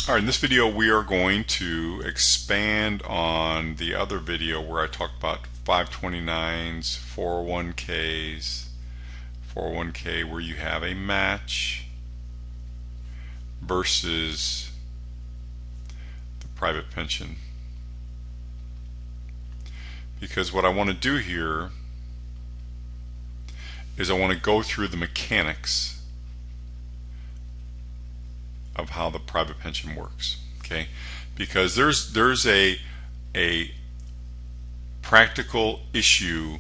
All right, in this video we are going to expand on the other video where I talked about 529s, 401ks, 401k where you have a match versus the private pension. Because what I want to do here is I want to go through the mechanics of how the private pension works, okay? Because there's a practical issue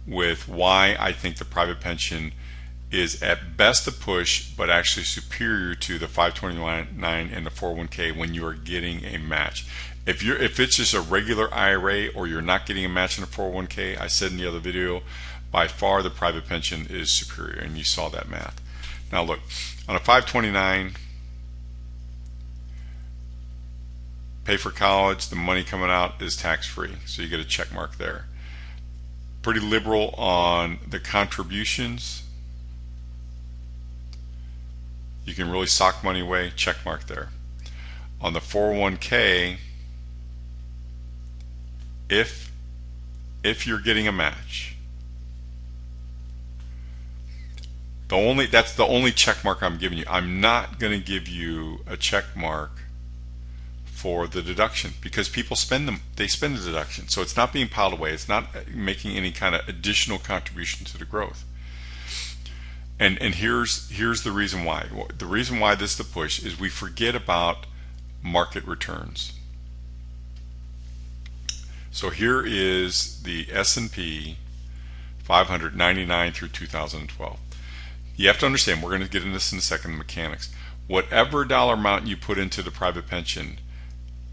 with why I think the private pension is at best a push, but actually superior to the 529 and the 401k when you are getting a match. If it's just a regular IRA or you're not getting a match in a 401k, I said in the other video, by far the private pension is superior, and you saw that math. Now look, on a 529, pay for college, the money coming out is tax-free, so you get a check mark there. Pretty liberal on the contributions. You can really sock money away, check mark there. On the 401k, if you're getting a match, that's the only check mark I'm giving you. I'm not going to give you a check mark for the deduction, because people spend them. They spend the deduction, so it's not being piled away. It's not making any kind of additional contribution to the growth. And here's the reason why. The reason why this is the push is we forget about market returns. So here is the S&P 599 through 2012. You have to understand, we're going to get into this in a second, the mechanics. Whatever dollar amount you put into the private pension,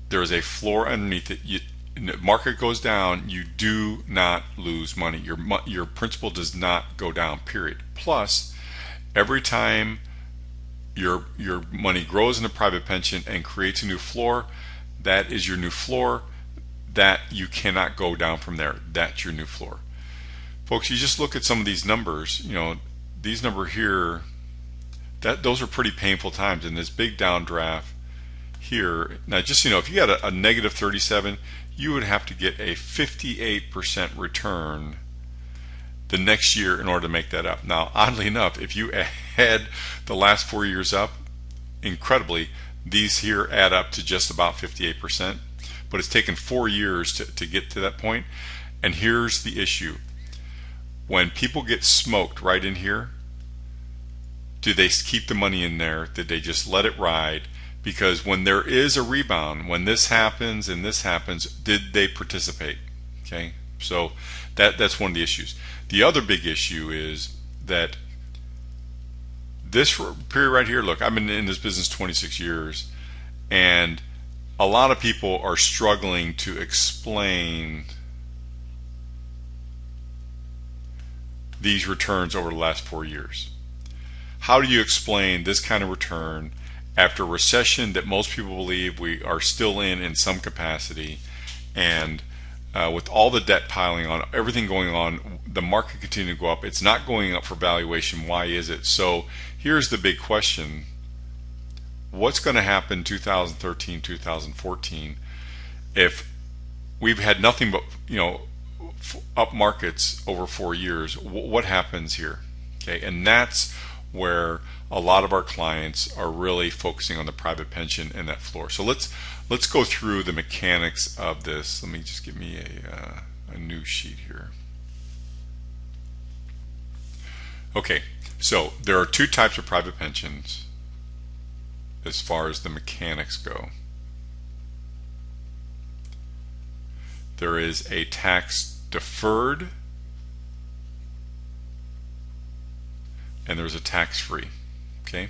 there is a floor underneath it. The market goes down, you do not lose money. Your principal does not go down, period. Plus, every time your money grows in the private pension and creates a new floor, that is your new floor. That you cannot go down from there. That's your new floor. Folks, you just look at some of these numbers. You know, these numbers here, those are pretty painful times. In this big downdraft here, now just, you know, if you had a negative 37, you would have to get a 58% return the next year in order to make that up. Now, oddly enough, if you add the last 4 years up, incredibly, these here add up to just about 58%, but it's taken 4 years to get to that point. And here's the issue. When people get smoked right in here, do they keep the money in there? Did they just let it ride? Because when there is a rebound, when this happens and this happens, did they participate? Okay, so that's one of the issues. The other big issue is that this period right here, look, I've been in this business 26 years, and a lot of people are struggling to explain these returns over the last 4 years. How do you explain this kind of return after a recession that most people believe we are still in some capacity, and with all the debt piling on, everything going on, the market continuing to go up, it's not going up for valuation. Why is it? So here's the big question. What's going to happen 2013, 2014 if we've had nothing but, you know, up markets over 4 years? What happens here? Okay, and that's where a lot of our clients are really focusing on the private pension and that floor. So let's go through the mechanics of this. Let me just give me a new sheet here. Okay, so there are two types of private pensions as far as the mechanics go. There is a tax deferred, and there's a tax-free. Okay.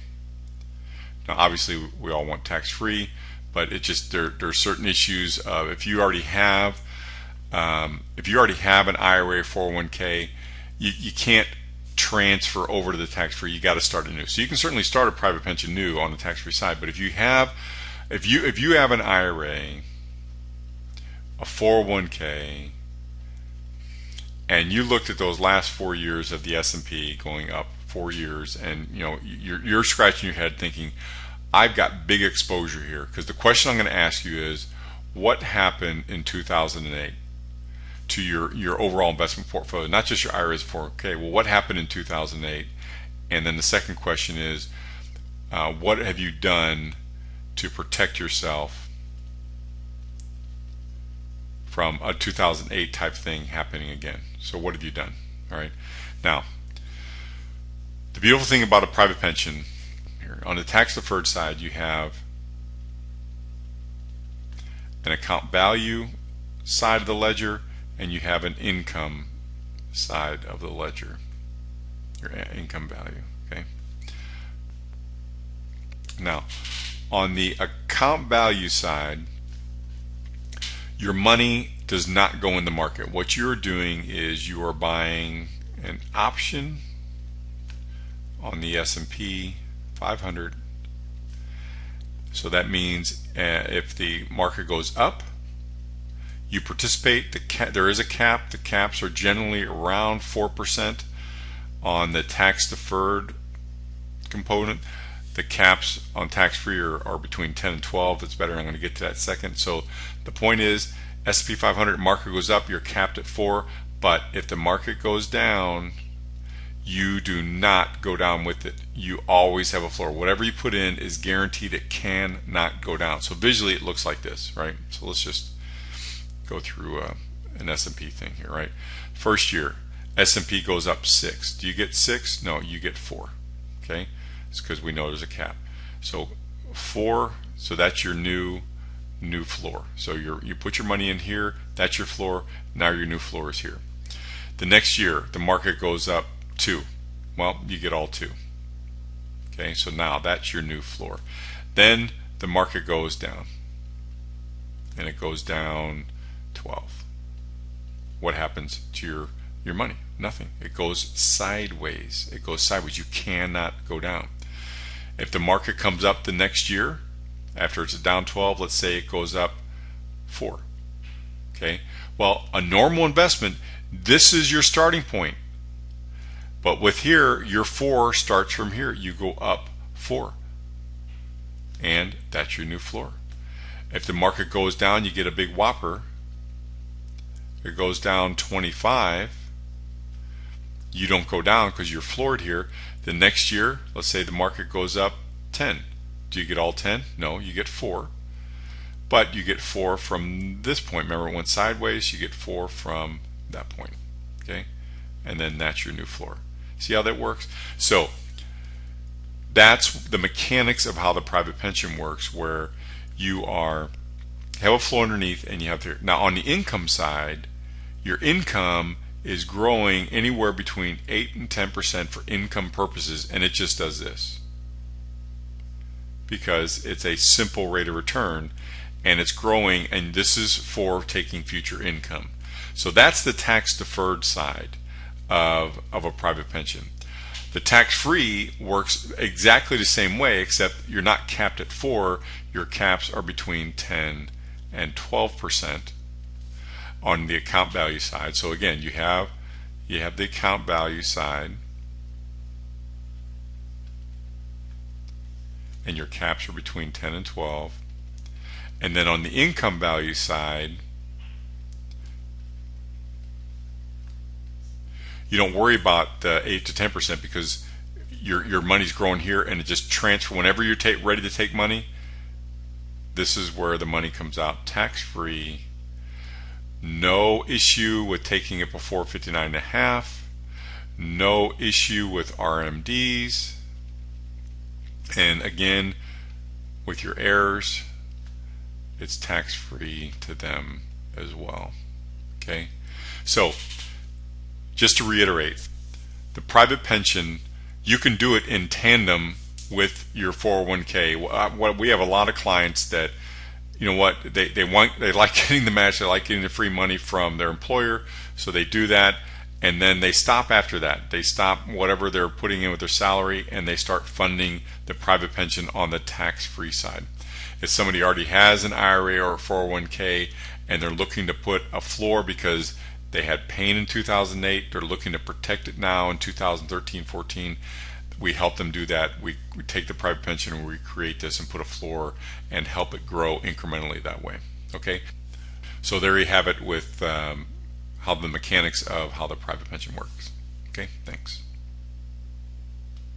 Now, obviously, we all want tax-free, but it just there are certain issues of if you already have an IRA, 401k, you can't transfer over to the tax-free. You got to start anew. So you can certainly start a private pension new on the tax-free side, but if you have an IRA, a 401k, and you looked at those last 4 years of the S&P going up 4 years, and you know you're scratching your head thinking, I've got big exposure here, because the question I'm going to ask you is, what happened in 2008 to your overall investment portfolio, not just your IRAs, 401k? Well, what happened in 2008? And then the second question is, what have you done to protect yourself from a 2008 type thing happening again? So what have you done? All right. Now, the beautiful thing about a private pension, here on the tax deferred side, you have an account value side of the ledger, and you have an income side of the ledger, your income value. Okay. Now, on the account value side, your money does not go in the market. What you're doing is you are buying an option on the S&P 500. So that means if the market goes up, you participate. There is a cap. The caps are generally around 4% on the tax deferred component. The caps on tax-free are between 10 and 12. It's better. I'm going to get to that second. So the point is, S&P 500 market goes up, you're capped at 4. But if the market goes down, you do not go down with it. You always have a floor. Whatever you put in is guaranteed. It cannot go down. So visually, it looks like this, right? So let's just go through an S&P thing here, right? First year, S&P goes up 6. Do you get 6? No, you get 4. Okay. It's because we know there's a cap. So 4, so that's your new floor. So you put your money in here, that's your floor. Now your new floor is here. The next year, the market goes up 2. Well, you get all 2. Okay, so now that's your new floor. Then the market goes down, and it goes down 12. What happens to your money? Nothing. It goes sideways. It goes sideways. You cannot go down. If the market comes up the next year, after it's down 12, let's say it goes up 4. Okay. Well, a normal investment, this is your starting point. But with here, your 4 starts from here. You go up 4. And that's your new floor. If the market goes down, you get a big whopper. It goes down 25. You don't go down because you're floored here. The next year, let's say the market goes up 10. Do you get all 10? No, you get 4. But you get 4 from this point. Remember, it went sideways. You get 4 from that point. Okay? And then that's your new floor. See how that works? So that's the mechanics of how the private pension works, where you have a floor underneath and you have here. Now on the income side, your income is growing anywhere between 8 and 10% for income purposes, and it just does this because it's a simple rate of return and it's growing, and this is for taking future income. So that's the tax deferred side of a private pension. The tax-free works exactly the same way, except you're not capped at 4. Your caps are between 10 and 12% on the account value side. So again, you have the account value side, and your caps are between 10 and 12. And then on the income value side, you don't worry about the 8 to 10% because your money's growing here, and it just transfers whenever you're ready to take money. This is where the money comes out tax-free. No issue with taking it before 59.5. No issue with RMDs. And again, with your heirs, it's tax-free to them as well. Okay, so just to reiterate, the private pension, you can do it in tandem with your 401k. We have a lot of clients that, you know what, they like getting the match, they like getting the free money from their employer, so they do that, and then they stop after that. They stop whatever they're putting in with their salary, and they start funding the private pension on the tax-free side. If somebody already has an IRA or a 401k and they're looking to put a floor because they had pain in 2008, they're looking to protect it now in 2013-14, we help them do that. We take the private pension and we create this and put a floor and help it grow incrementally that way. Okay, so there you have it with how the mechanics of how the private pension works. Okay, thanks.